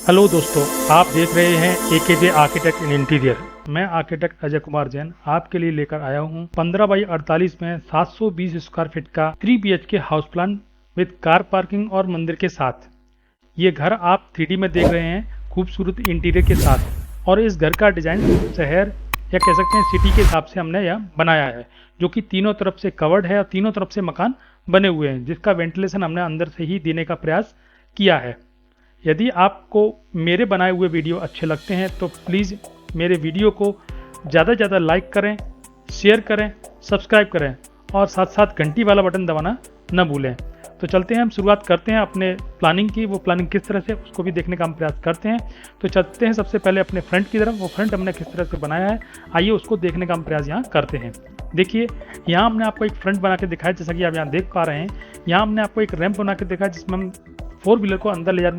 Hello दोस्तों, आप देख रहे हैं AKJ आर्किटेक्ट इन इंटीरियर। मैं आर्किटेक्ट अजय कुमार जैन आपके लिए लेकर आया हूं 15 बाई 48 में 720 स्क्वायर फीट का 3 BHK house plan with car parking और मंदिर के साथ। ये घर आप 3D में देख रहे हैं खूबसूरत इंटीरियर के साथ। और इस घर का डिजाइन शहर या कह सकते हैं सिटी के हिसाब से हमने यह बनाया है, जो कि तीनों तरफ से कवर्ड है और तीनों तरफ से मकान बने हुए हैं, जिसका वेंटिलेशन हमने अंदर से ही देने का प्रयास किया है। यदि आपको मेरे बनाए हुए वीडियो अच्छे लगते हैं तो प्लीज़ मेरे वीडियो को ज़्यादा से ज़्यादा लाइक करें, शेयर करें, सब्सक्राइब करें और साथ साथ घंटी वाला बटन दबाना न भूलें। तो चलते हैं, हम शुरुआत करते हैं अपने प्लानिंग की। वो प्लानिंग किस तरह से, उसको भी देखने का हम प्रयास करते हैं। तो चलते हैं सबसे पहले अपने फ्रंट की तरफ। वो फ्रंट हमने किस तरह से बनाया है, आइए उसको देखने का हम प्रयास यहाँ करते हैं। देखिए, यहाँ हमने आपको एक फ्रंट बना के दिखाया, जैसा कि आप यहाँ देख पा रहे हैं। यहाँ हमने आपको एक रैंप बना के दिखाया जिसमें हम 4 व्हीलर को अंदर ले जा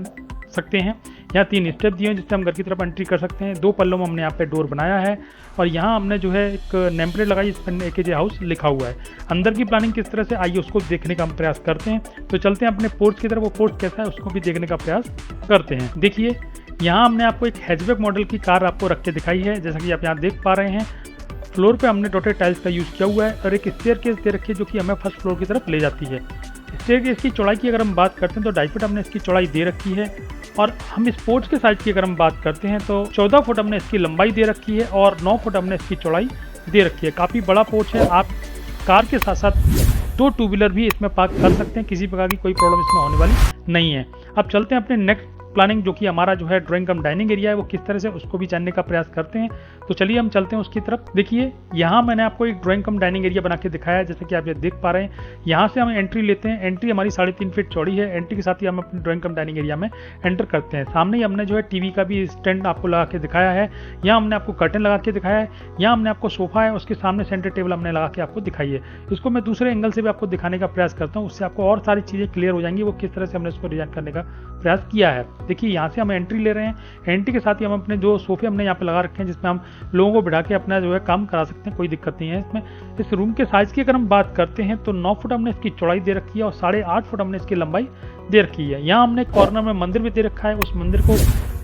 सकते हैं। यहाँ 3 स्टेप दिए हैं जिससे हम घर की तरफ एंट्री कर सकते हैं। 2 पल्लों में हमने यहाँ पे डोर बनाया है और यहाँ हमने जो है एक नेम प्लेट लगाई, इस पर AKJ हाउस लिखा हुआ है। अंदर की प्लानिंग किस तरह से, आइए उसको देखने का हम प्रयास करते हैं। तो चलते हैं अपने पोर्च की तरफ। वो पोर्च कैसा है उसको भी देखने का प्रयास करते हैं। देखिए, यहाँ हमने आपको एक हैचबैक मॉडल की कार आपको रख के दिखाई है, जैसा कि आप यहाँ देख पा रहे हैं। फ्लोर पे हमने डॉटेड टाइल्स का यूज़ किया हुआ है और एक स्टेयरकेस दे रखी है जो कि हमें फर्स्ट फ्लोर की तरफ ले जाती है। स्टेयरकेस की चौड़ाई की अगर हम बात करते हैं तो 2.5 फुट हमने इसकी चौड़ाई दे रखी है। और हम इस पोर्च के साइज की अगर हम बात करते हैं तो 14 फुट हमने इसकी लंबाई दे रखी है और 9 फुट हमने इसकी चौड़ाई दे रखी है। काफ़ी बड़ा पोर्च है। आप कार के साथ साथ 2 टू व्हीलर भी इसमें पार्क कर सकते हैं, किसी प्रकार की कोई प्रॉब्लम इसमें होने वाली नहीं है। अब चलते हैं अपने नेक्स्ट प्लानिंग, जो कि हमारा जो है ड्राइंग कम डाइनिंग एरिया है, वो किस तरह से, उसको भी जानने का प्रयास करते हैं। तो चलिए हम चलते हैं उसकी तरफ। देखिए, यहाँ मैंने आपको एक ड्राइंग कम डाइनिंग एरिया बना के दिखाया है, जैसे कि आप ये देख पा रहे हैं। यहाँ से हम एंट्री लेते हैं। एंट्री हमारी 3.5 फीट चौड़ी है। एंट्री के साथ ही हम अपने ड्राइंग कम डाइनिंग एरिया में एंटर करते हैं। सामने ही हमने जो है टीवी का भी स्टैंड आपको लगा के दिखाया है। यहाँ हमने आपको कर्टन लगा के दिखाया है। यहाँ हमने आपको सोफा है, उसके सामने सेंटर टेबल हमने लगा के आपको दिखाई है। इसको मैं दूसरे एंगल से भी आपको दिखाने का प्रयास करता हूँ, उससे आपको और सारी चीज़ें क्लियर हो जाएंगी वो किस तरह से हमने इसको डिजाइन करने का प्रयास किया है। देखिए, यहाँ से हम एंट्री ले रहे हैं। एंट्री के साथ ही हम अपने जो सोफे हमने यहाँ पे लगा रखे हैं, जिसमें हम लोगों को बिठा के अपना जो है काम करा सकते हैं, कोई दिक्कत नहीं है इसमें। इस रूम के साइज की अगर हम बात करते हैं तो 9 फुट हमने इसकी चौड़ाई दे रखी है और 8.5 फुट हमने इसकी लंबाई दे रखी है। यहाँ हमने कॉर्नर में मंदिर भी दे रखा है, उस मंदिर को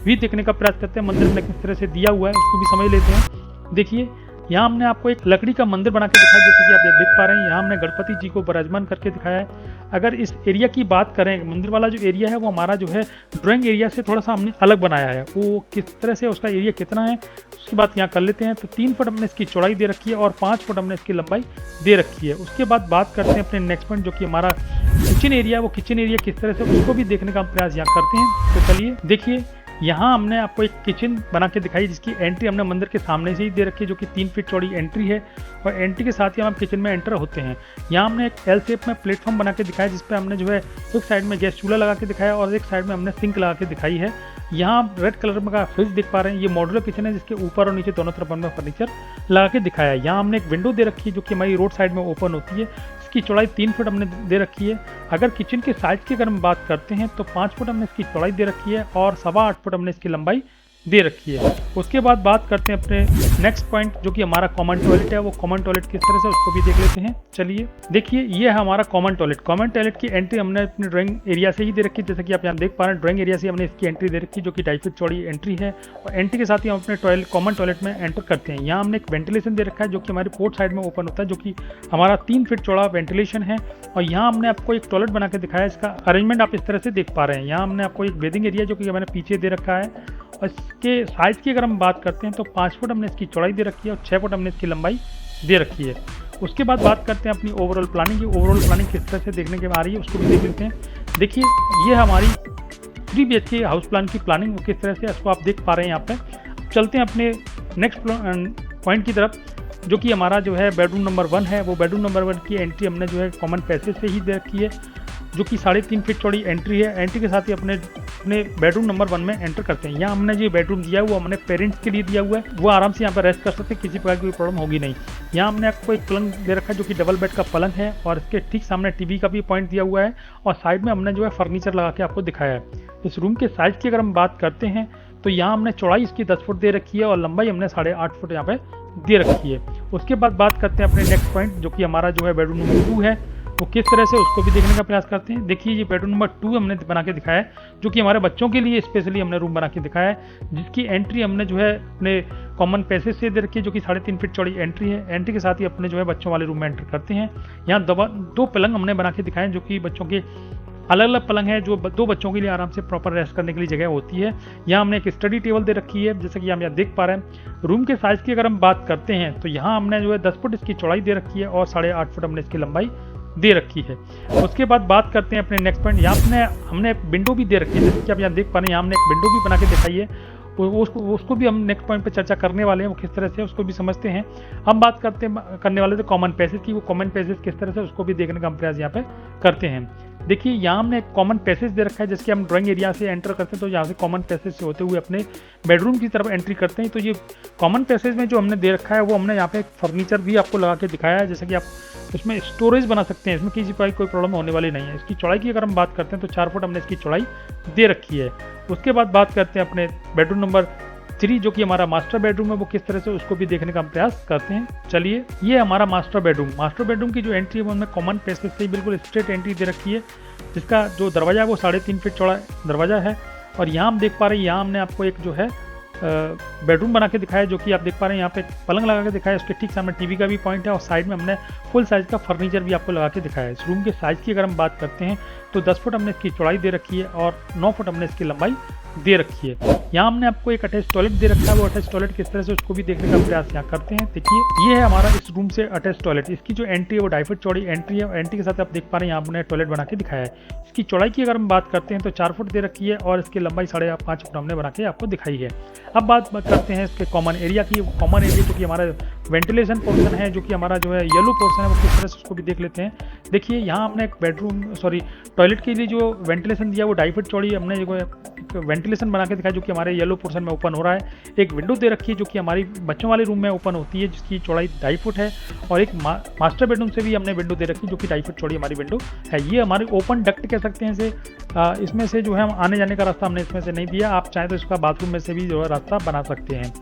भी देखने का प्रयास करते हैं। मंदिर में किस तरह से दिया हुआ है उसको भी समझ लेते हैं। देखिए, यहाँ हमने आपको एक लकड़ी का मंदिर बना के दिखाया, जैसे कि आप ये देख पा रहे हैं। यहाँ हमने गणपति जी को विराजमान करके दिखाया है। अगर इस एरिया की बात करें, मंदिर वाला जो एरिया है वो हमारा जो है ड्राइंग एरिया से थोड़ा सा हमने अलग बनाया है। वो किस तरह से, उसका एरिया कितना है उसकी बात यहाँ कर लेते हैं। तो 3 फुट हमने इसकी चौड़ाई दे रखी है और 5 फुट हमने इसकी लंबाई दे रखी है। उसके बाद बात करते हैं अपने नेक्स्ट पॉइंट, जो कि हमारा किचन एरिया है। वो किचन एरिया किस तरह से, उसको भी देखने का हम प्रयास यहाँ करते हैं। तो चलिए देखिए, यहाँ हमने आपको एक किचन बना के दिखाई, जिसकी एंट्री हमने मंदिर के सामने से ही दे रखी है, जो कि 3 फीट चौड़ी एंट्री है। और एंट्री के साथ ही हम किचन में एंटर होते हैं। यहाँ हमने एक एल शेप में प्लेटफॉर्म बना के दिखाया, जिस पे हमने जो है एक साइड में गैस चूल्हा लगा के दिखाया और एक साइड में हमने सिंक लगा के दिखाई है। यहाँ आप रेड कलर में का फ्रिज देख पा रहे हैं। ये मॉड्यूलर किचन है, जिसके ऊपर और नीचे दोनों तरफ हमने फर्नीचर लगा के दिखाया है। यहाँ हमने एक विंडो दे रखी है, जो कि हमारी रोड साइड में ओपन होती है। इसकी चौड़ाई 3 फुट हमने दे रखी है। अगर किचन के साइज की अगर हम बात करते हैं तो 5 फुट हमने इसकी चौड़ाई दे रखी है और 8.25 फुट हमने इसकी लंबाई दे रखी है। उसके बाद बात करते हैं अपने नेक्स्ट पॉइंट, जो कि हमारा कॉमन टॉयलेट है। वो कॉमन टॉयलेट किस तरह से, उसको भी देख लेते हैं। चलिए देखिए, ये है हमारा कॉमन टॉयलेट। कॉमन टॉयलेट की एंट्री हमने अपने ड्राइंग एरिया से ही दे रखी है, जैसे कि आप यहाँ देख पा रहे हैं। ड्राइंग एरिया से हमने इसकी एंट्री दे रखी है, जो कि 2.5 फीट चौड़ी एंट्री है। और एंट्री के साथ ही हम अपने कॉमन टॉयलेट में एंटर करते हैं। यहाँ हमने एक वेंटिलेशन दे रखा है, जो कि हमारे पोर्ट साइड में ओपन होता है, जो कि हमारा 3 फीट चौड़ा वेंटिलेशन है। और यहाँ हमने आपको एक टॉयलेट बना के दिखाया है। इसका अरेंजमेंट आप इस तरह से देख पा रहे हैं। यहाँ हमने आपको एक बेदिंग एरिया, जो कि मैंने पीछे दे रखा है। और इसके साइज़ की अगर हम बात करते हैं तो 5 फुट हमने इसकी चौड़ाई दे रखी है और 6 फुट हमने इसकी लंबाई दे रखी है। उसके बाद बात करते हैं अपनी ओवरऑल प्लानिंग की। ओवरऑल प्लानिंग किस तरह से देखने के आ रही है उसको भी देख लेते हैं। देखिए, ये हमारी 3 BHK हाउस प्लान की प्लानिंग, वो किस तरह से, इसको आप देख पा रहे हैं यहाँ पे। चलते हैं अपने नेक्स्ट पॉइंट की तरफ, जो कि हमारा जो है बेडरूम नंबर 1 है। वो बेडरूम नंबर 1 की एंट्री हमने जो है कॉमन पैसेज से ही दे रखी है, जो कि 3.5 फीट चौड़ी एंट्री है। एंट्री के साथ ही अपने बेडरूम नंबर 1 में एंटर करते हैं। यहाँ हमने जो बेडरूम दिया है वो हमने पेरेंट्स के लिए दिया हुआ है। वो आराम से यहाँ पर रेस्ट कर सकते हैं, किसी प्रकार की कोई प्रॉब्लम होगी नहीं। यहाँ हमने आपको एक पलंग दे रखा है, जो कि डबल बेड का पलंग है और इसके ठीक सामने टीवी का भी पॉइंट दिया हुआ है। और साइड में हमने जो है फर्नीचर लगा के आपको दिखाया है। इस रूम के साइज की अगर हम बात करते हैं तो यहाँ हमने चौड़ाई इसकी 10 फुट दे रखी है और लंबाई हमने 8.5 फुट यहाँ पे दे रखी है। उसके बाद बात करते हैं अपने नेक्स्ट पॉइंट, जो कि हमारा जो है बेडरूम नंबर 2 है। वो किस तरह से, उसको भी देखने का प्रयास करते हैं। देखिए ये बेडरूम नंबर 2 हमने बना के दिखाया है, जो कि हमारे बच्चों के लिए स्पेशली हमने रूम बना के दिखाया है, जिसकी एंट्री हमने जो है अपने कॉमन पैसेज से दे रखी है, जो कि 3.5 फीट चौड़ी एंट्री है। एंट्री के साथ ही अपने जो है बच्चों वाले रूम में एंटर करते हैं। यहाँ 2 पलंग हमने बना के दिखाए हैं, जो कि बच्चों के अलग अलग पलंग है, जो 2 बच्चों के लिए आराम से प्रॉपर रेस्ट करने के लिए जगह होती है। यहाँ हमने एक स्टडी टेबल दे रखी है, जैसे कि हम यहाँ देख पा रहे हैं। रूम के साइज़ की अगर हम बात करते हैं तो यहाँ हमने जो है 10 फुट इसकी चौड़ाई दे रखी है और 8.5 फुट हमने इसकी लंबाई दे रखी है। उसके बाद बात करते हैं अपने नेक्स्ट पॉइंट। यहाँ हमने एक विंडो भी दे रखी है, जैसे कि आप यहाँ देख पा रहे हैं। यहाँ हमने एक विंडो भी बना के दिखाई है, उसको भी हम नेक्स्ट पॉइंट पे चर्चा करने वाले हैं, वो किस तरह से उसको भी समझते हैं। हम बात करने वाले थे कॉमन पैसेज की, वो कॉमन पैसेज किस तरह से उसको भी देखने का हम प्रयास यहाँ पे करते हैं। देखिए यहाँ हमने एक कॉमन पैसेज दे रखा है, जैसे कि हम ड्राइंग एरिया से एंटर करते हैं तो यहाँ से कॉमन पैसेज से होते हुए अपने बेडरूम की तरफ एंट्री करते हैं। तो ये कॉमन पैसेज में जो हमने दे रखा है वो हमने यहाँ पे एक फर्नीचर भी आपको लगा के दिखाया है, जैसे कि आप इसमें स्टोरेज बना सकते हैं। इसमें किसी प्रकार कोई प्रॉब्लम होने वाली नहीं है। इसकी चौड़ाई की अगर हम बात करते हैं तो 4 फुट हमने इसकी चौड़ाई दे रखी है। उसके बाद बात करते हैं अपने बेडरूम नंबर 3, जो कि हमारा मास्टर बेडरूम है, वो किस तरह से उसको भी देखने का हम प्रयास करते हैं। चलिए, ये हमारा मास्टर बेडरूम की जो एंट्री है वो हमने कॉमन पैसेज से बिल्कुल स्ट्रेट एंट्री दे रखी है, जिसका जो दरवाजा है वो 3.5 फीट चौड़ा दरवाजा है। और यहाँ हम देख पा रहे हैं, यहाँ हमने आपको एक जो है बेडरूम बना के दिखाया है, जो कि आप देख पा रहे हैं। यहाँ पे पलंग लगा के दिखाया है, उसके ठीक सामने टीवी का भी पॉइंट है और साइड में हमने फुल साइज का फर्नीचर भी आपको लगा के दिखाया है। इस रूम के साइज़ की अगर हम बात करते हैं तो 10 फुट हमने इसकी चौड़ाई दे रखी है और 9 फुट हमने इसकी लंबाई दे रखी है। यहाँ हमने आपको एक अटैच टॉयलेट दे रखा है, वो अटैच टॉयलेट किस तरह से उसको भी देखने का प्रयास यहाँ करते हैं। देखिए, ये है हमारा इस रूम से अटैच टॉयलेट। इसकी जो एंट्री है वो 2.5 फुट चौड़ी एंट्री है और एंट्री के साथ आप देख पा रहे हैं यहाँ हमने टॉयलेट बना के दिखाया है। इसकी चौड़ाई की अगर हम बात करते हैं तो 4 फुट दे रखी है और इसकी लंबाई 5.5 फुट हमने बना के आपको दिखाई है। अब बात करते हैं इसके कॉमन एरिया की। कॉमन एरिया जो कि हमारा वेंटिलेशन पोर्शन है, जो कि हमारा जो है येलो पोर्शन है, वो किस तरह से उसको भी देख लेते हैं। देखिए, यहाँ हमने एक टॉयलेट के लिए जो वेंटिलेशन दिया वो 2.5 फुट चौड़ी हमने जो एक वेंटिलेशन बना के दिखाया, जो कि हमारे येलो पोर्शन में ओपन हो रहा है। एक विंडो दे रखी है जो कि हमारी बच्चों वाले रूम में ओपन होती है, जिसकी चौड़ाई 2.5 फुट है। और एक मास्टर बेडरूम से भी हमने विंडो दे रखी है, जो कि 2.5 फुट चौड़ी हमारी विंडो है। ये हमारी ओपन डक्ट कह सकते हैं इसे। इसमें से जो है हम आने जाने का रास्ता हमने इसमें से नहीं दिया। आप चाहें तो इसका बाथरूम में से भी जो है रास्ता बना सकते हैं।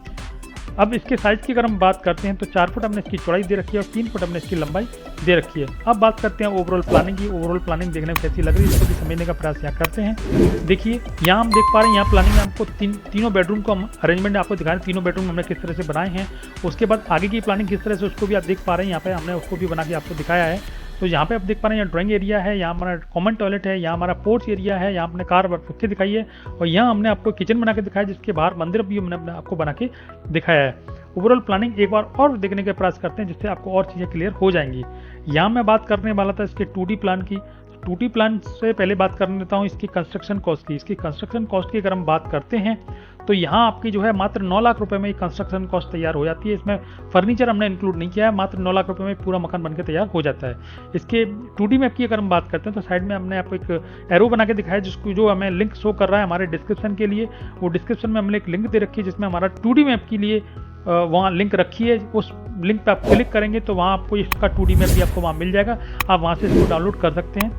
अब इसके साइज़ की अगर हम बात करते हैं तो 4 फुट हमने इसकी चौड़ाई दे रखी है और 3 फुट हमने इसकी लंबाई दे रखी है। अब बात करते हैं ओवरऑल प्लानिंग की। ओवरऑल प्लानिंग देखने में कैसी लग रही है, इसको भी समझने का प्रयास यहाँ करते हैं। देखिए, यहाँ हम देख पा रहे हैं, यहाँ प्लानिंग में आपको तीनों बेडरूम को हम अरेंजमेंट आपको दिखा रहे हैं। तीनों बेडरूम हमने किस तरह से बनाए हैं, उसके बाद आगे की प्लानिंग किस तरह से उसको भी आप देख पा रहे हैं। यहाँ पे हमने उसको भी बना के आपको दिखाया है। तो यहाँ पे आप देख पा रहे हैं, यहाँ ड्राइंग एरिया है, यहाँ हमारा कॉमन टॉयलेट है, यहाँ हमारा पोर्च एरिया है, यहाँ हमने कार रखी दिखाई है और यहाँ हमने आपको किचन बना के दिखाया, जिसके बाहर मंदिर भी हमने आपको बना के दिखाया है। ओवरऑल प्लानिंग एक बार और देखने का प्रयास करते हैं, जिससे आपको और चीज़ें क्लियर हो जाएंगी। यहाँ मैं बात करने वाला था इसके 2D प्लान की। 2D प्लान से पहले बात कर लेता हूँ इसकी कंस्ट्रक्शन कॉस्ट की। इसकी कंस्ट्रक्शन कॉस्ट की अगर हम बात करते हैं तो यहाँ आपकी जो है मात्र 9 लाख रुपए में कंस्ट्रक्शन कॉस्ट तैयार हो जाती है। इसमें फर्नीचर हमने इंक्लूड नहीं किया है, मात्र 9 लाख रुपए में पूरा मकान बनकर तैयार हो जाता है। इसके 2D मैप की अगर हम बात करते हैं तो साइड में हमने आपको एक एरो बना के दिखाया, जो हमें लिंक शो कर रहा है हमारे डिस्क्रिप्शन के लिए। वो डिस्क्रिप्शन में हमने एक लिंक दे रखी है, जिसमें हमारा 2D मैप के लिए वहाँ लिंक रखी है। उस लिंक पे आप क्लिक करेंगे तो वहाँ आपको इसका 2D मैप भी आपको वहाँ मिल जाएगा। आप वहाँ से इसको डाउनलोड कर सकते हैं।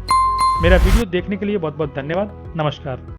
मेरा वीडियो देखने के लिए बहुत बहुत धन्यवाद। नमस्कार।